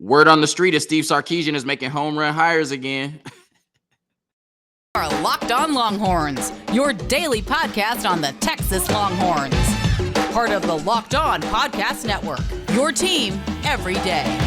Word on the street is Steve Sarkisian is making home run hires again. Are Locked On Longhorns, your daily podcast on the Texas Longhorns. Part of the Locked On Podcast Network, your team every day.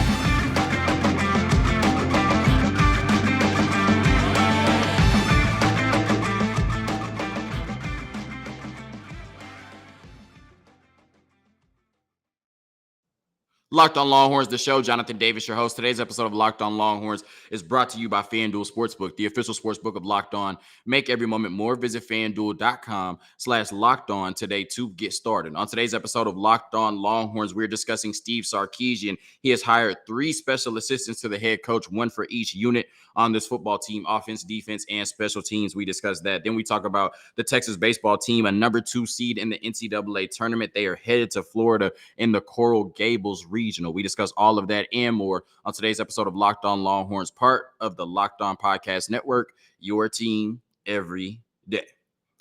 Locked On Longhorns, the show. Jonathan Davis, your host. Today's episode of Locked On Longhorns is brought to you by FanDuel Sportsbook, the official sportsbook of Locked On. Make every moment more. Visit FanDuel.com/Locked On today to get started. On today's episode of Locked On Longhorns, we're discussing Steve Sarkisian. He has hired 3 special assistants to the head coach, 1 for each unit on this football team: offense, defense, and special teams. We discussed that. Then we talk about the Texas baseball team, a number 2 seed in the NCAA tournament. They are headed to Florida in the Coral Gables region. We discuss all of that and more on today's episode of Locked On Longhorns, part of the Locked On Podcast Network, your team every day.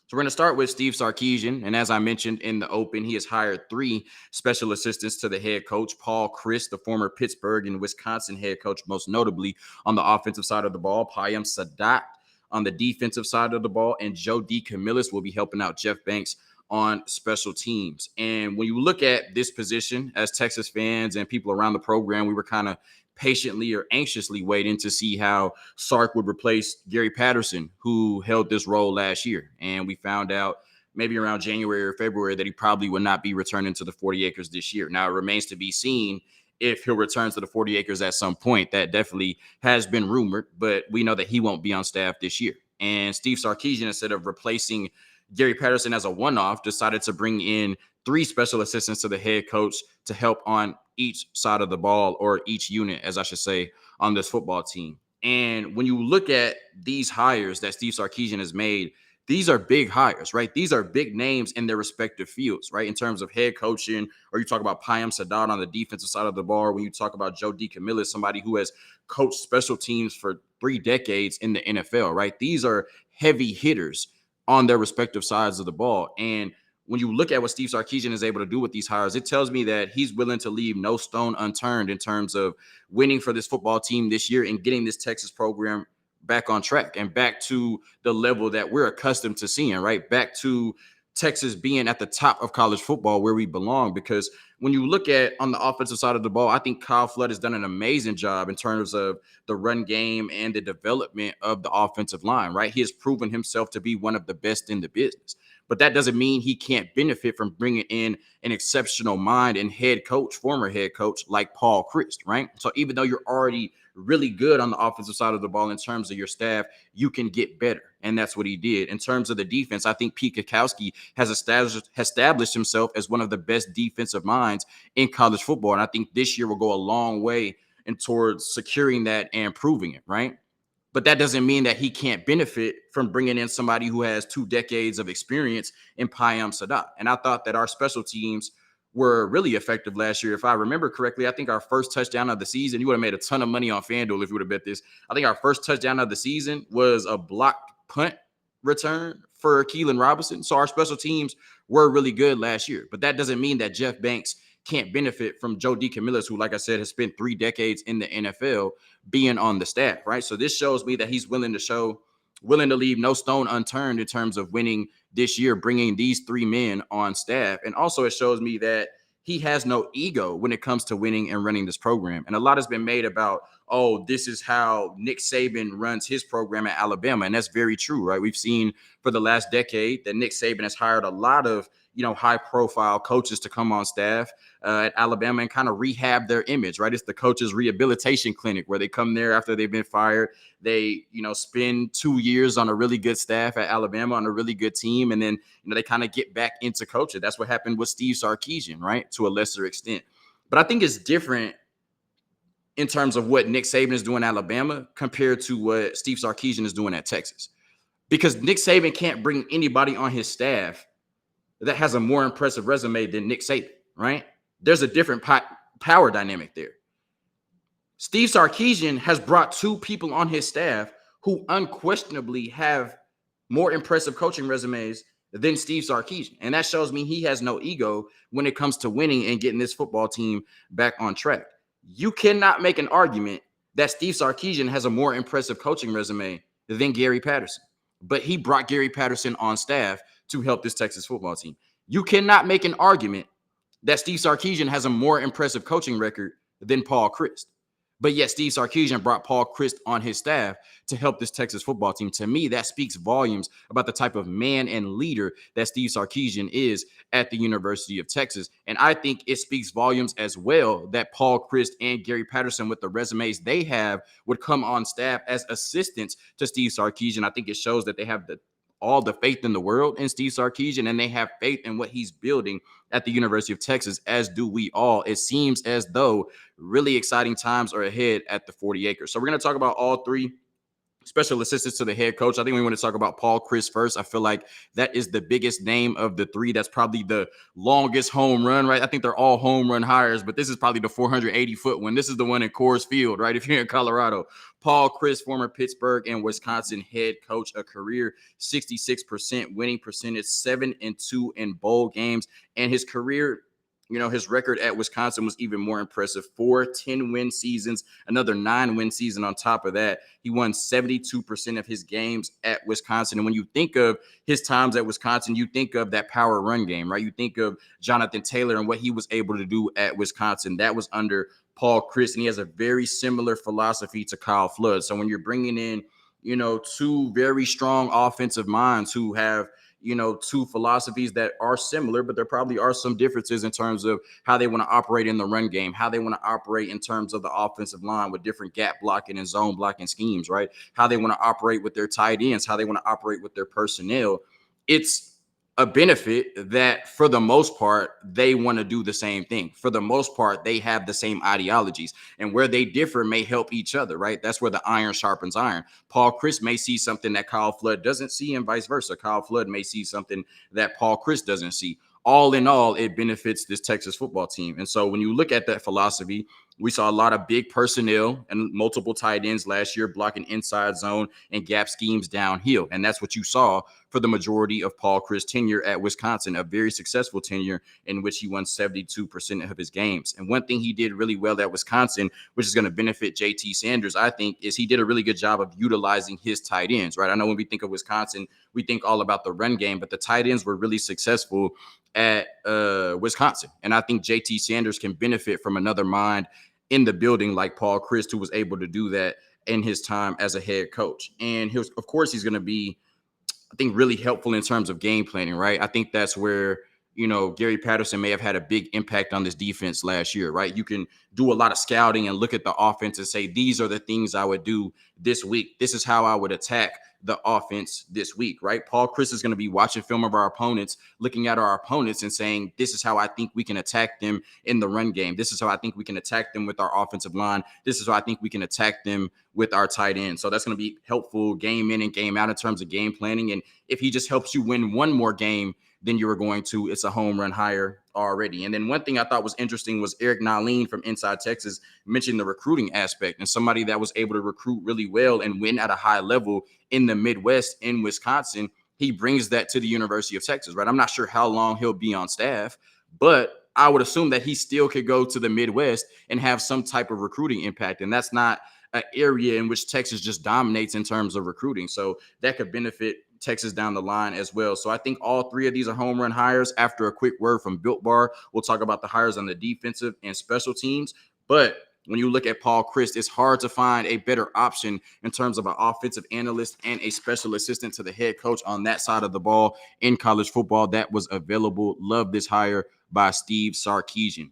So we're going to start with Steve Sarkisian. And as I mentioned in the open, he has hired 3 special assistants to the head coach: Paul Chryst, the former Pittsburgh and Wisconsin head coach, most notably on the offensive side of the ball; Payam Saadat on the defensive side of the ball; and Joe DecaMillis will be helping out Jeff Banks on special teams. And when you look at this position, as Texas fans and people around the program, we were kind of patiently or anxiously waiting to see how Sark would replace Gary Patterson, who held this role last year. And we found out maybe around January or February that he probably would not be returning to the 40 acres this year. Now, it remains to be seen if he'll return to the 40 acres at some point. That definitely has been rumored, but we know that he won't be on staff this year. And Steve Sarkisian, instead of replacing Gary Patterson as a one-off, decided to bring in 3 special assistants to the head coach to help on each side of the ball, or each unit, as I should say, on this football team. And when you look at these hires that Steve Sarkisian has made, these are big hires, right? These are big names in their respective fields, right? In terms of head coaching, or you talk about Payam Saadat on the defensive side of the ball, when you talk about Joe DecaMillis, somebody who has coached special teams for 3 decades in the NFL, right? These are heavy hitters on their respective sides of the ball. And when you look at what Steve Sarkisian is able to do with these hires, it tells me that he's willing to leave no stone unturned in terms of winning for this football team this year and getting this Texas program back on track and back to the level that we're accustomed to seeing, right? Back to Texas being at the top of college football, where we belong. Because when you look at on the offensive side of the ball, I think Kyle Flood has done an amazing job in terms of the run game and the development of the offensive line, right? He has proven himself to be one of the best in the business. But that doesn't mean he can't benefit from bringing in an exceptional mind and head coach, former head coach, like Paul Chryst, right? So even though you're already really good on the offensive side of the ball in terms of your staff, you can get better. And that's what he did. In terms of the defense, I think Pete Kakowski has established himself as one of the best defensive minds in college football. And I think this year will go a long way towards securing that and proving it, right? But that doesn't mean that he can't benefit from bringing in somebody who has 2 decades of experience in Payam Saadat. And I thought that our special teams were really effective last year. If I remember correctly, I think our first touchdown of the season, you would have made a ton of money on FanDuel if you would have bet this. I think our first touchdown of the season was a blocked punt return for Keelan Robinson. So our special teams were really good last year. But that doesn't mean that Jeff Banks can't benefit from Joe DecaMillis, who, like I said, has spent 3 decades in the NFL being on the staff, right? So this shows me that he's willing to leave no stone unturned in terms of winning this year, bringing these 3 men on staff. And also it shows me that he has no ego when it comes to winning and running this program. And a lot has been made about, oh, this is how Nick Saban runs his program at Alabama. And that's very true, right? We've seen for the last decade that Nick Saban has hired a lot of high-profile coaches to come on staff at Alabama and kind of rehab their image, right? It's the coaches' rehabilitation clinic, where they come there after they've been fired. They, spend 2 years on a really good staff at Alabama, on a really good team, and then, they kind of get back into coaching. That's what happened with Steve Sarkisian, right? To a lesser extent. But I think it's different in terms of what Nick Saban is doing at Alabama compared to what Steve Sarkisian is doing at Texas. Because Nick Saban can't bring anybody on his staff that has a more impressive resume than Nick Saban, right? There's a different power dynamic there. Steve Sarkisian has brought 2 people on his staff who unquestionably have more impressive coaching resumes than Steve Sarkisian. And that shows me he has no ego when it comes to winning and getting this football team back on track. You cannot make an argument that Steve Sarkisian has a more impressive coaching resume than Gary Patterson. But he brought Gary Patterson on staff to help this Texas football team. You cannot make an argument that Steve Sarkisian has a more impressive coaching record than Paul Chryst. But yet Steve Sarkisian brought Paul Chryst on his staff to help this Texas football team. To me, that speaks volumes about the type of man and leader that Steve Sarkisian is at the University of Texas. And I think it speaks volumes as well that Paul Chryst and Gary Patterson, with the resumes they have, would come on staff as assistants to Steve Sarkisian. I think it shows that they have all the faith in the world in Steve Sarkisian, and they have faith in what he's building at the University of Texas, as do we all. It seems as though really exciting times are ahead at the 40 acres. So we're going to talk about all three special assistants to the head coach. I think we want to talk about Paul Chryst first. I feel like that is the biggest name of the three. That's probably the longest home run, right? I think they're all home run hires, but this is probably the 480-foot one. This is the one in Coors Field, right? If you're in Colorado. Paul Chryst, former Pittsburgh and Wisconsin head coach, a career 66% winning percentage, 7-2 in bowl games, and his career, his record at Wisconsin was even more impressive. 4 10-win seasons, another 9-win season on top of that. He won 72% of his games at Wisconsin. And when you think of his times at Wisconsin, you think of that power run game, right? You think of Jonathan Taylor and what he was able to do at Wisconsin. That was under Paul Chryst, and he has a very similar philosophy to Kyle Flood. So when you're bringing in, two very strong offensive minds who have two philosophies that are similar, but there probably are some differences in terms of how they want to operate in the run game, how they want to operate in terms of the offensive line with different gap blocking and zone blocking schemes, right? How they want to operate with their tight ends, how they want to operate with their personnel. It's a benefit that for the most part, they want to do the same thing. For the most part, they have the same ideologies, and where they differ may help each other, right? That's where the iron sharpens iron. Paul Chryst may see something that Kyle Flood doesn't see, and vice versa. Kyle Flood may see something that Paul Chryst doesn't see. All in all, it benefits this Texas football team. And so when you look at that philosophy, we saw a lot of big personnel and multiple tight ends last year blocking inside zone and gap schemes downhill. And that's what you saw for the majority of Paul Chryst's tenure at Wisconsin, a very successful tenure in which he won 72% of his games. And one thing he did really well at Wisconsin, which is going to benefit JT Sanders, I think, is he did a really good job of utilizing his tight ends, right? I know when we think of Wisconsin, we think all about the run game, but the tight ends were really successful at Wisconsin. And I think JT Sanders can benefit from another mind in the building like Paul Chryst, who was able to do that in his time as a head coach. And he's going to be, I think, really helpful in terms of game planning, right? I think that's where, Gary Patterson may have had a big impact on this defense last year, right? You can do a lot of scouting and look at the offense and say, these are the things I would do this week. This is how I would attack the offense this week, right? Paul Chryst is going to be watching film of our opponents, looking at our opponents and saying, this is how I think we can attack them in the run game. This is how I think we can attack them with our offensive line. This is how I think we can attack them with our tight end. So that's going to be helpful game in and game out in terms of game planning. And if he just helps you win one more game than you were going to, it's a home run hire already. And then one thing I thought was interesting was Eric Naleen from Inside Texas mentioned the recruiting aspect, and somebody that was able to recruit really well and win at a high level in the Midwest in Wisconsin. He brings that to the University of Texas, right? I'm not sure how long he'll be on staff, but I would assume that he still could go to the Midwest and have some type of recruiting impact. And that's not an area in which Texas just dominates in terms of recruiting. So that could benefit Texas down the line as well. So I think all three of these are home run hires. After a quick word from Built Bar, we'll talk about the hires on the defensive and special teams. But when you look at Paul Chryst, it's hard to find a better option in terms of an offensive analyst and a special assistant to the head coach on that side of the ball in college football that was available. Love this hire by Steve Sarkisian.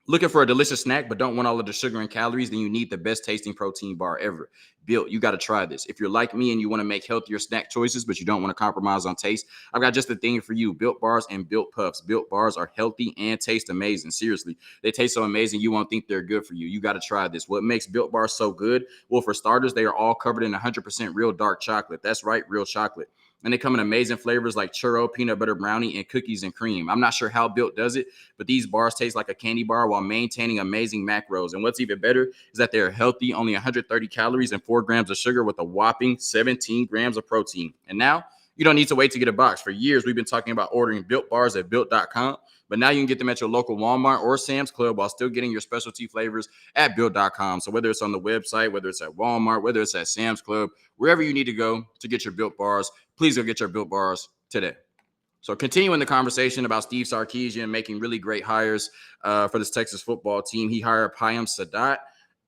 Looking for a delicious snack but don't want all of the sugar and calories? Then you need the best tasting protein bar ever. Built, you got to try this. If you're like me and you want to make healthier snack choices but you don't want to compromise on taste, I've got just the thing for you. Built Bars and Built Puffs. Built Bars are healthy and taste amazing. Seriously, they taste so amazing you won't think they're good for you. You got to try this. What makes Built Bars so good? Well, for starters, they are all covered in 100% real dark chocolate. That's right, real chocolate. And they come in amazing flavors like churro, peanut butter brownie, and cookies and cream. I'm not sure how Built does it, but these bars taste like a candy bar while maintaining amazing macros. And what's even better is that they're healthy, only 130 calories and 4 grams of sugar with a whopping 17 grams of protein. And now you don't need to wait to get a box. For years, we've been talking about ordering Built Bars at Built.com. But now you can get them at your local Walmart or Sam's Club while still getting your specialty flavors at Built.com. So whether it's on the website, whether it's at Walmart, whether it's at Sam's Club, wherever you need to go to get your Built Bars, please go get your Built Bars today. So continuing the conversation about Steve Sarkisian making really great hires for this Texas football team, he hired Payam Saadat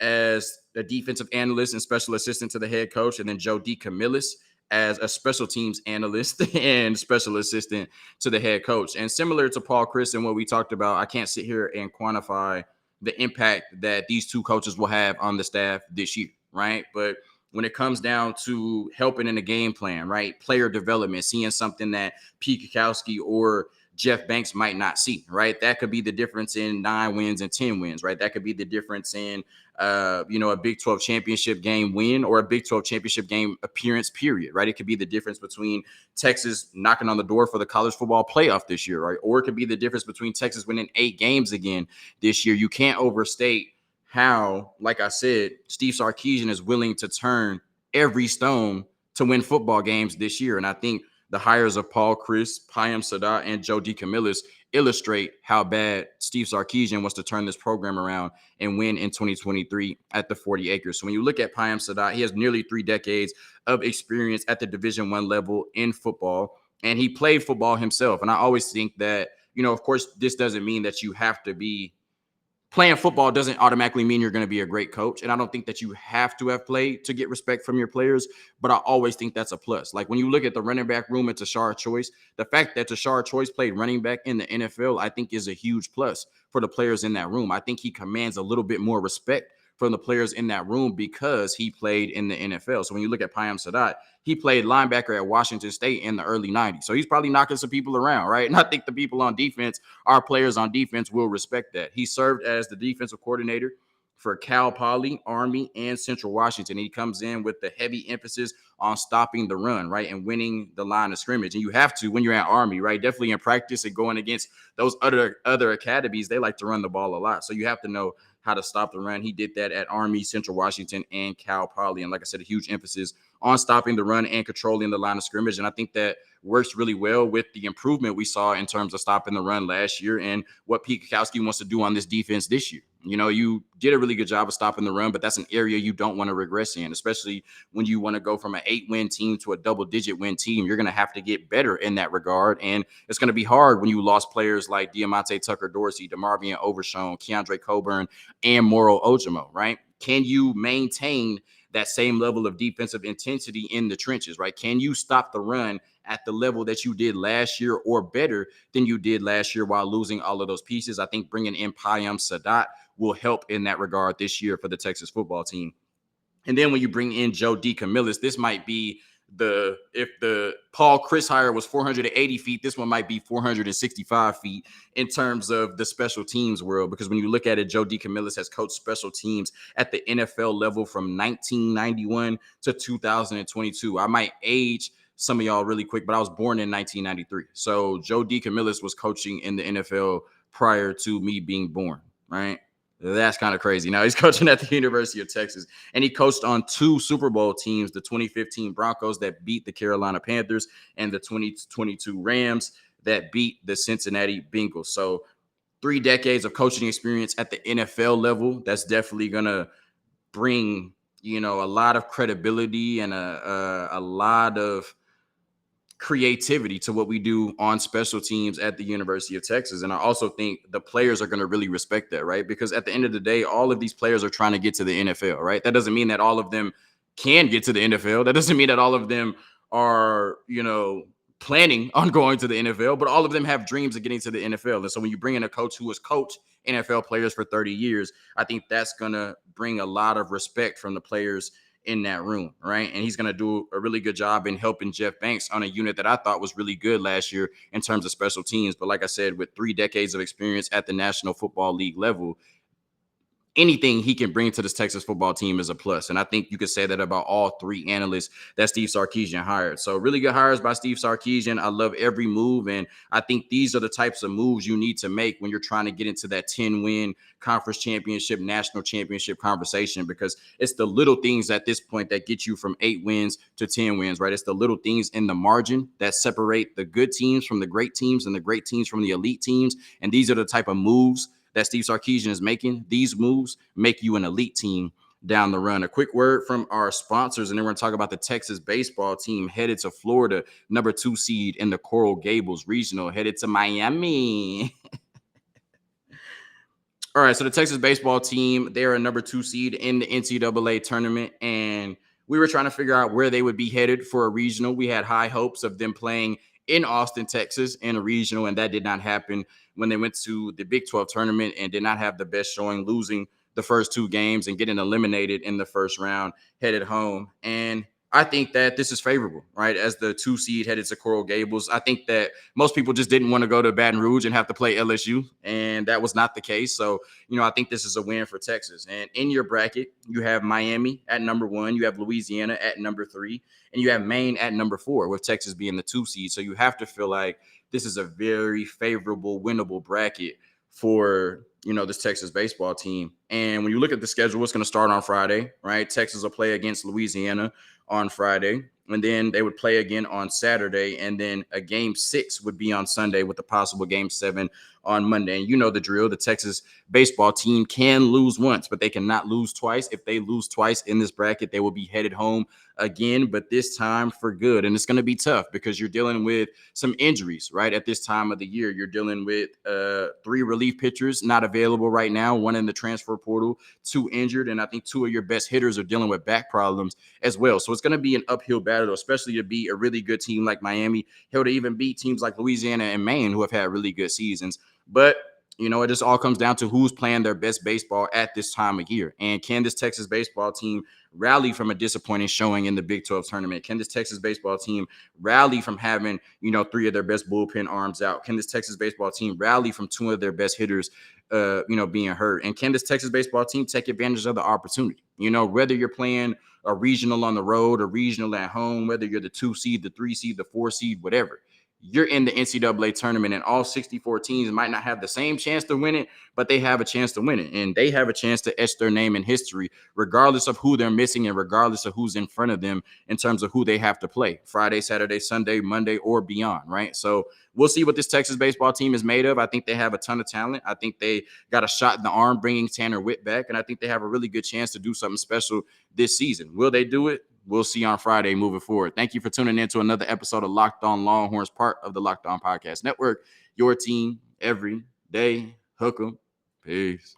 as a defensive analyst and special assistant to the head coach, and then Joe DecaMillis as a special teams analyst and special assistant to the head coach. And similar to Paul Chryst and what we talked about, I can't sit here and quantify the impact that these two coaches will have on the staff this year, right? But when it comes down to helping in the game plan, right? Player development, seeing something that Pete Kwiatkowski or Jeff Banks might not see, right? That could be the difference in 9 wins and 10 wins, right? That could be the difference in, a Big 12 championship game win or a Big 12 championship game appearance, period, right? It could be the difference between Texas knocking on the door for the college football playoff this year, right? Or it could be the difference between Texas winning 8 games again this year. You can't overstate how, like I said, Steve Sarkisian is willing to turn every stone to win football games this year. And I think the hires of Paul Chryst, Payam Saadat, and Joe DecaMillis illustrate how bad Steve Sarkisian wants to turn this program around and win in 2023 at the 40 acres. So when you look at Payam Saadat, he has nearly 3 decades of experience at the Division I level in football, and he played football himself. And I always think that, of course, this doesn't mean that you have to be playing football doesn't automatically mean you're going to be a great coach. And I don't think that you have to have played to get respect from your players, but I always think that's a plus. Like when you look at the running back room at Tashard Choice, the fact that Tashard Choice played running back in the NFL, I think is a huge plus for the players in that room. I think he commands a little bit more respect from the players in that room because he played in the NFL. So when you look at Payam Saadat, he played linebacker at Washington State in the early 90s. So he's probably knocking some people around, right? And I think the people on defense, our players on defense, will respect that. He served as the defensive coordinator for Cal Poly, Army, and Central Washington. He comes in with the heavy emphasis on stopping the run, right, and winning the line of scrimmage. And you have to when you're at Army, right? Definitely in practice and going against those other academies, they like to run the ball a lot. So you have to know how to stop the run. He did that at Army, Central Washington, and Cal Poly. And like I said, a huge emphasis on stopping the run and controlling the line of scrimmage. And I think that works really well with the improvement we saw in terms of stopping the run last year and what Pete Kwiatkowski wants to do on this defense this year. You did a really good job of stopping the run, but that's an area you don't want to regress in, especially when you want to go from an 8-win team to a double-digit win team. You're going to have to get better in that regard, and it's going to be hard when you lost players like Diamante Tucker-Dorsey, DeMarvion Overshown, Keandre Coburn, and Moro Ojimo, right? Can you maintain that same level of defensive intensity in the trenches, right? Can you stop the run at the level that you did last year or better than you did last year while losing all of those pieces? I think bringing in Payam Saadat will help in that regard this year for the Texas football team. And then when you bring in Joe DecaMillis, this might be if the Paul Chryst hire was 480 feet, this one might be 465 feet in terms of the special teams world. Because when you look at it, Joe DecaMillis has coached special teams at the NFL level from 1991 to 2022. I might age some of y'all really quick, but I was born in 1993. So Joe DecaMillis was coaching in the NFL prior to me being born, right? That's kind of crazy. Now he's coaching at the University of Texas, and he coached on 2 Super Bowl teams, the 2015 Broncos that beat the Carolina Panthers and the 2022 Rams that beat the Cincinnati Bengals. So 3 decades of coaching experience at the NFL level. That's definitely going to bring, a lot of credibility and a lot of creativity to what we do on special teams at the University of Texas. And I also think the players are going to really respect that, right? Because at the end of the day, all of these players are trying to get to the NFL, right? That doesn't mean that all of them can get to the NFL. That doesn't mean that all of them are, planning on going to the NFL, but all of them have dreams of getting to the NFL. And so when you bring in a coach who has coached NFL players for 30 years, I think that's going to bring a lot of respect from the players in that room, right? And he's going to do a really good job in helping Jeff Banks on a unit that I thought was really good last year in terms of special teams. But like I said, with 3 decades of experience at the National Football League level, anything he can bring to this Texas football team is a plus. And I think you could say that about all three analysts that Steve Sarkisian hired. So really good hires by Steve Sarkisian. I love every move. And I think these are the types of moves you need to make when you're trying to get into that 10-win conference championship, national championship conversation, because it's the little things at this point that get you from 8 wins to 10 wins, right? It's the little things in the margin that separate the good teams from the great teams and the great teams from the elite teams. And these are the type of moves that Steve Sarkisian is making. These moves make you an elite team down the run. A quick word from our sponsors, and then we're going to talk about the Texas baseball team headed to Florida, number 2 seed in the Coral Gables Regional, headed to Miami. All right, so the Texas baseball team, they're a number 2 seed in the NCAA tournament, and we were trying to figure out where they would be headed for a regional. We had high hopes of them playing in Austin, Texas, in a regional, and that did not happen when they went to the Big 12 tournament and did not have the best showing, losing the first 2 games and getting eliminated in the first round, headed home. And I think that this is favorable, right? As the 2 seed headed to Coral Gables, I think that most people just didn't want to go to Baton Rouge and have to play LSU, and that was not the case. So, I think this is a win for Texas. And in your bracket, you have Miami at number 1, you have Louisiana at number 3, and you have Maine at number 4, with Texas being the 2 seed. So you have to feel like this is a very favorable, winnable bracket for this Texas baseball team. And when you look at the schedule, it's going to start on Friday, right? Texas will play against Louisiana on Friday, and then they would play again on Saturday, and then a game 6 would be on Sunday with a possible game 7 on Monday. And you know the drill. The Texas baseball team can lose once, but they cannot lose twice. If they lose twice in this bracket, they will be headed home again, but this time for good. And it's going to be tough because you're dealing with some injuries, right? At this time of the year, you're dealing with 3 relief pitchers not available right now, 1 in the transfer portal, 2 injured, and I think 2 of your best hitters are dealing with back problems as well. So it's going to be an uphill battle, especially to beat a really good team like Miami, hell, to even beat teams like Louisiana and Maine, who have had really good seasons. But it just all comes down to who's playing their best baseball at this time of year. And can this Texas baseball team rally from a disappointing showing in the Big 12 tournament? Can this Texas baseball team rally from having, 3 of their best bullpen arms out? Can this Texas baseball team rally from 2 of their best hitters, being hurt? And can this Texas baseball team take advantage of the opportunity? Whether you're playing a regional on the road, a regional at home, whether you're the 2 seed, the 3 seed, the 4 seed, whatever, you're in the NCAA tournament, and all 64 teams might not have the same chance to win it, but they have a chance to win it. And they have a chance to etch their name in history, regardless of who they're missing and regardless of who's in front of them in terms of who they have to play Friday, Saturday, Sunday, Monday, or beyond, right? So we'll see what this Texas baseball team is made of. I think they have a ton of talent. I think they got a shot in the arm bringing Tanner Witt back, and I think they have a really good chance to do something special this season. Will they do it? We'll see on Friday moving forward. Thank you for tuning in to another episode of Locked On Longhorns, part of the Locked On Podcast Network. Your team every day. Hook 'em. Peace.